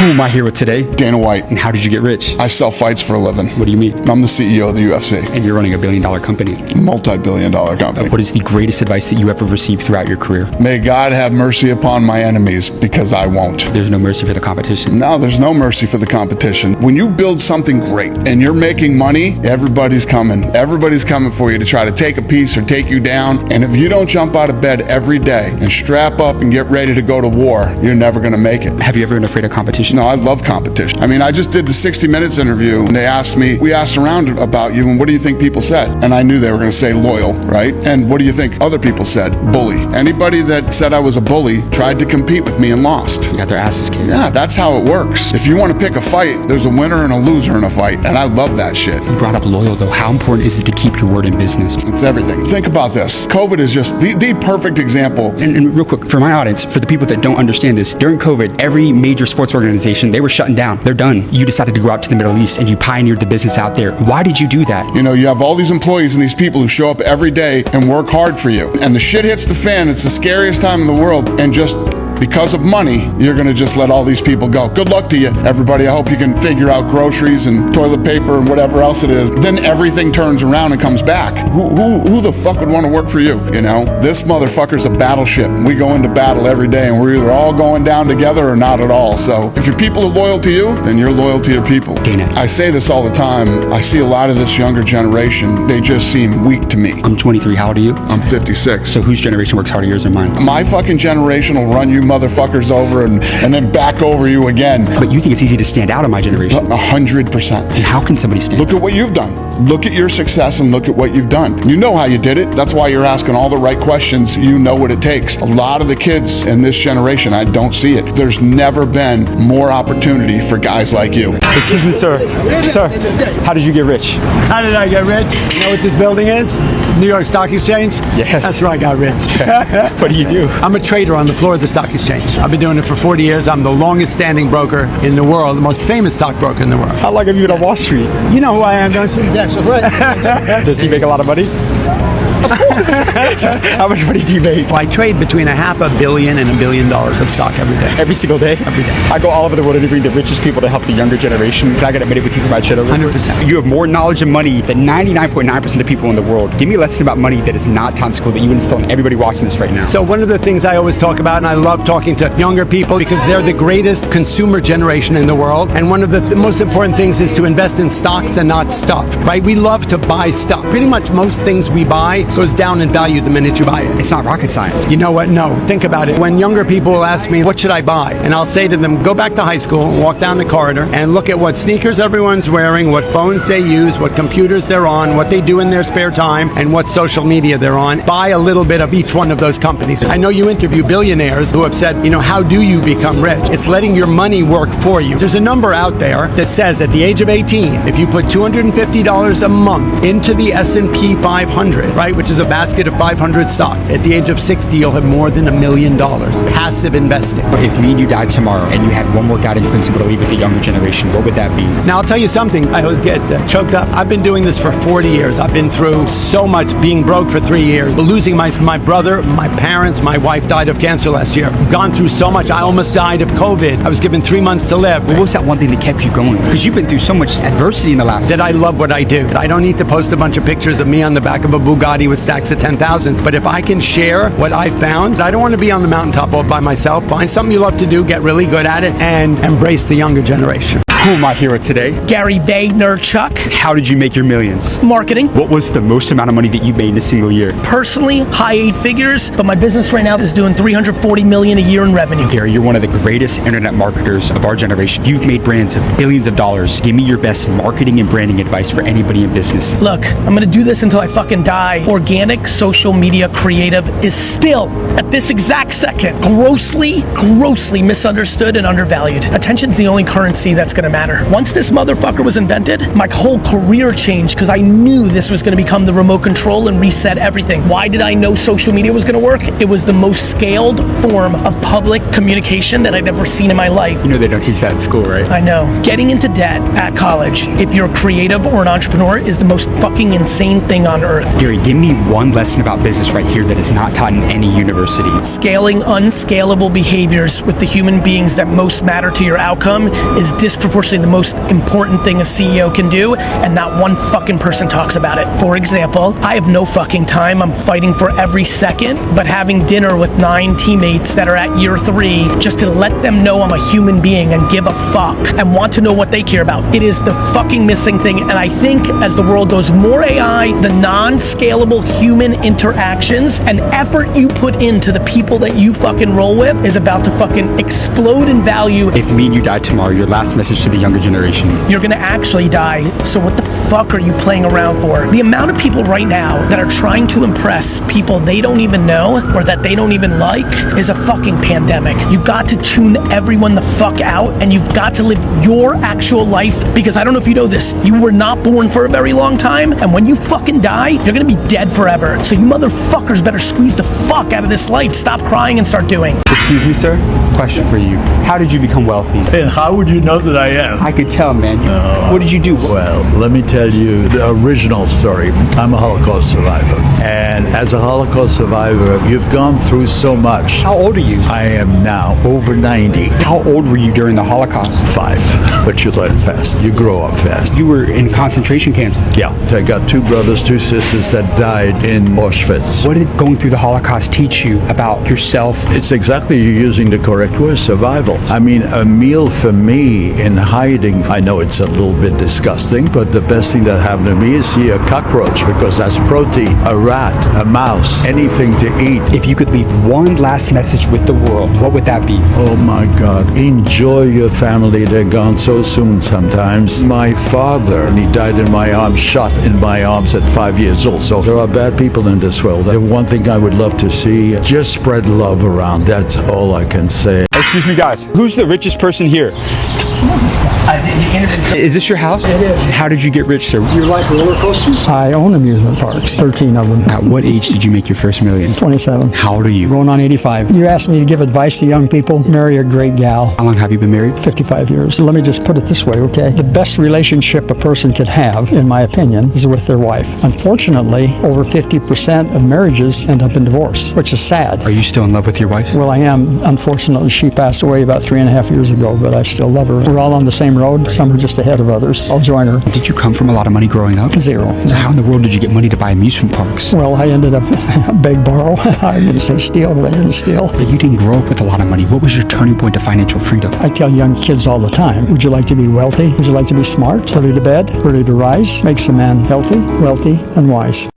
Who am I here with today? Dana White. And how did you get rich? I sell fights for a living. What do you mean? I'm the CEO of the UFC. And you're running a billion-dollar company. Multi-billion-dollar company. What is the greatest advice that you ever received throughout your career? May God have mercy upon my enemies, because I won't. There's no mercy for the competition. No, there's no mercy for the competition. When you build something great and you're making money, everybody's coming. Everybody's coming for you to try to take a piece or take you down. And if you don't jump out of bed every day and strap up and get ready to go to war, you're never going to make it. Have you ever been afraid of competition? No, I love competition. I mean, I just did the 60 Minutes interview and we asked around about you and what do you think people said? And I knew they were going to say loyal, right? And what do you think other people said? Bully. Anybody that said I was a bully tried to compete with me and lost. You got their asses kicked. Yeah, that's how it works. If you want to pick a fight, there's a winner and a loser in a fight. And I love that shit. You brought up loyal though. How important is it to keep your word in business? It's everything. Think about this. COVID is just the perfect example. And real quick, for my audience, for the people that don't understand this, during COVID, every major sports organization, they were shutting down. They're done. You decided to go out to the Middle East and you pioneered the business out there. Why did you do that? You know, you have all these employees and these people who show up every day and work hard for you. And the shit hits the fan. It's the scariest time in the world. And just because of money, you're going to just let all these people go. Good luck to you, everybody. I hope you can figure out groceries and toilet paper and whatever else it is. Then everything turns around and comes back. Who the fuck would want to work for you? You know, this motherfucker's a battleship. We go into battle every day and we're either all going down together or not at all. So if your people are loyal to you, then you're loyal to your people. Dana. I say this all the time. I see a lot of this younger generation. They just seem weak to me. I'm 23. How old are you? I'm 56. So whose generation works harder, yours or mine? My fucking generation will run you motherfuckers over and then back over you again. But you think it's easy to stand out in my generation? 100%. And how can somebody stand? Look at what you've done. Look at your success and look at what you've done. You know how you did it. That's why you're asking all the right questions. You know what it takes. A lot of the kids in this generation, I don't see it. There's never been more opportunity for guys like you. Excuse me, sir. Sir, how did you get rich? How did I get rich? You know what this building is? New York Stock Exchange? Yes. That's where I got rich. What do you do? I'm a trader on the floor of the stock exchange. I've been doing it for 40 years. I'm the longest standing broker in the world, the most famous stockbroker in the world. How long have you been on Wall Street? You know who I am, don't you? Yes, that's right. Does he make a lot of money? How much money do you make? Well, I trade between $500 million and $1 billion of stock every day. Every single day? Every day. I go all over the world interviewing the richest people to help the younger generation. Can I get a minute with you for my channel? 100%. You have more knowledge of money than 99.9% of people in the world. Give me a lesson about money that is not taught in school that you instill in everybody watching this right now. So one of the things I always talk about, and I love talking to younger people because they're the greatest consumer generation in the world. And one of the most important things is to invest in stocks and not stuff, right? We love to buy stuff. Pretty much most things we buy goes down in value the minute you buy it. It's not rocket science. You know what? No. Think about it. When younger people will ask me, what should I buy? And I'll say to them, go back to high school and walk down the corridor and look at what sneakers everyone's wearing, what phones they use, what computers they're on, what they do in their spare time, and what social media they're on. Buy a little bit of each one of those companies. I know you interview billionaires who have said, you know, how do you become rich? It's letting your money work for you. There's a number out there that says at the age of 18, if you put $250 a month into the S&P 500, right, which is a basket of 500 stocks, at the age of 60, you'll have more than $1 million. Passive investing. If me and you died tomorrow and you had one more guiding principle to leave with the younger generation, what would that be? Now, I'll tell you something. I always get choked up. I've been doing this for 40 years. I've been through so much, being broke for 3 years, losing my brother, my parents, my wife died of cancer last year. Gone through so much. I almost died of COVID. I was given 3 months to live. What was that one thing that kept you going? Because you've been through so much adversity in the last... That I love what I do. I don't need to post a bunch of pictures of me on the back of a Bugatti with stacks of 10,000s. But if I can share what I found, I don't want to be on the mountaintop all by myself. Find something you love to do, get really good at it, and embrace the younger generation. Who am I here with today? Gary Vaynerchuk. How did you make your millions? Marketing. What was the most amount of money that you made in a single year? Personally, high 8 figures, but my business right now is doing $340 million a year in revenue. Gary, you're one of the greatest internet marketers of our generation. You've made brands of billions of dollars. Give me your best marketing and branding advice for anybody in business. Look, I'm gonna do this until I fucking die. Organic social media creative is still, at this exact second, grossly misunderstood and undervalued. Attention's the only currency that's gonna matter. Once this motherfucker was invented, my whole career changed because I knew this was going to become the remote control and reset everything. Why did I know social media was going to work? It was the most scaled form of public communication that I'd ever seen in my life. You know they don't teach that at school, right? I know. Getting into debt at college, if you're a creative or an entrepreneur, is the most fucking insane thing on earth. Gary, give me one lesson about business right here that is not taught in any university. Scaling unscalable behaviors with the human beings that most matter to your outcome is disproportionately the most important thing a CEO can do, and not one fucking person talks about it. For example, I have no fucking time. I'm fighting for every second, but having dinner with 9 teammates that are at year 3 just to let them know I'm a human being and give a fuck and want to know what they care about. It is the fucking missing thing, and I think as the world goes more AI, the non-scalable human interactions and effort you put into the people that you fucking roll with is about to fucking explode in value. If me and you die tomorrow, your last message to the younger generation. You're gonna actually die, so what the fuck are you playing around for? The amount of people right now that are trying to impress people they don't even know or that they don't even like is a fucking pandemic. You got to tune everyone the fuck out, and you've got to live your actual life, because I don't know if you know this, you were not born for a very long time, and when you fucking die, you're gonna be dead forever. So you motherfuckers better squeeze the fuck out of this life, stop crying and start doing. Excuse me, sir? Question for you. How did you become wealthy? And how would you know that I am? I could tell, man. What did you do? Well, let me tell you the original story. I'm a Holocaust survivor. And as a Holocaust survivor, you've gone through so much. How old are you? I am now over 90. How old were you during the Holocaust? 5. But you learn fast. You grow up fast. You were in concentration camps. Yeah. I got 2 brothers, 2 sisters that died in Auschwitz. What did going through the Holocaust teach you about yourself? It's exactly, you're using the correct word, survival. I mean, a meal for me in hiding, I know it's a little bit disgusting, but the best thing that happened to me is see a cockroach, because that's protein, a rat, a mouse, anything to eat. If you could leave one last message with the world, what would that be? Oh my God, enjoy your family. They're gone so soon sometimes. My father, he died in my arms, shot in my arms at 5 years old. So there are bad people in this world. The one thing I would love to see, just spread love around. That's all I can say. Excuse me, guys. Who's the richest person here? Is this your house? It is. How did you get rich, sir? You like roller coasters? I own amusement parks, 13 of them. At what age did you make your first million? 27. How old are you? Going on 85. You asked me to give advice to young people. Marry a great gal. How long have you been married? 55 years. Let me just put it this way, okay? The best relationship a person could have, in my opinion, is with their wife. Unfortunately, over 50% of marriages end up in divorce, which is sad. Are you still in love with your wife? Well, I am. Unfortunately, she passed away about 3.5 years ago, but I still love her. We're all on the same road. Some are just ahead of others. I'll join her. Did you come from a lot of money growing up? 0. So how in the world did you get money to buy amusement parks? Well, I ended up beg, borrow. I didn't say steal, but I didn't steal. But you didn't grow up with a lot of money. What was your turning point to financial freedom? I tell young kids all the time, would you like to be wealthy? Would you like to be smart? Early to bed, early to rise, makes a man healthy, wealthy, and wise.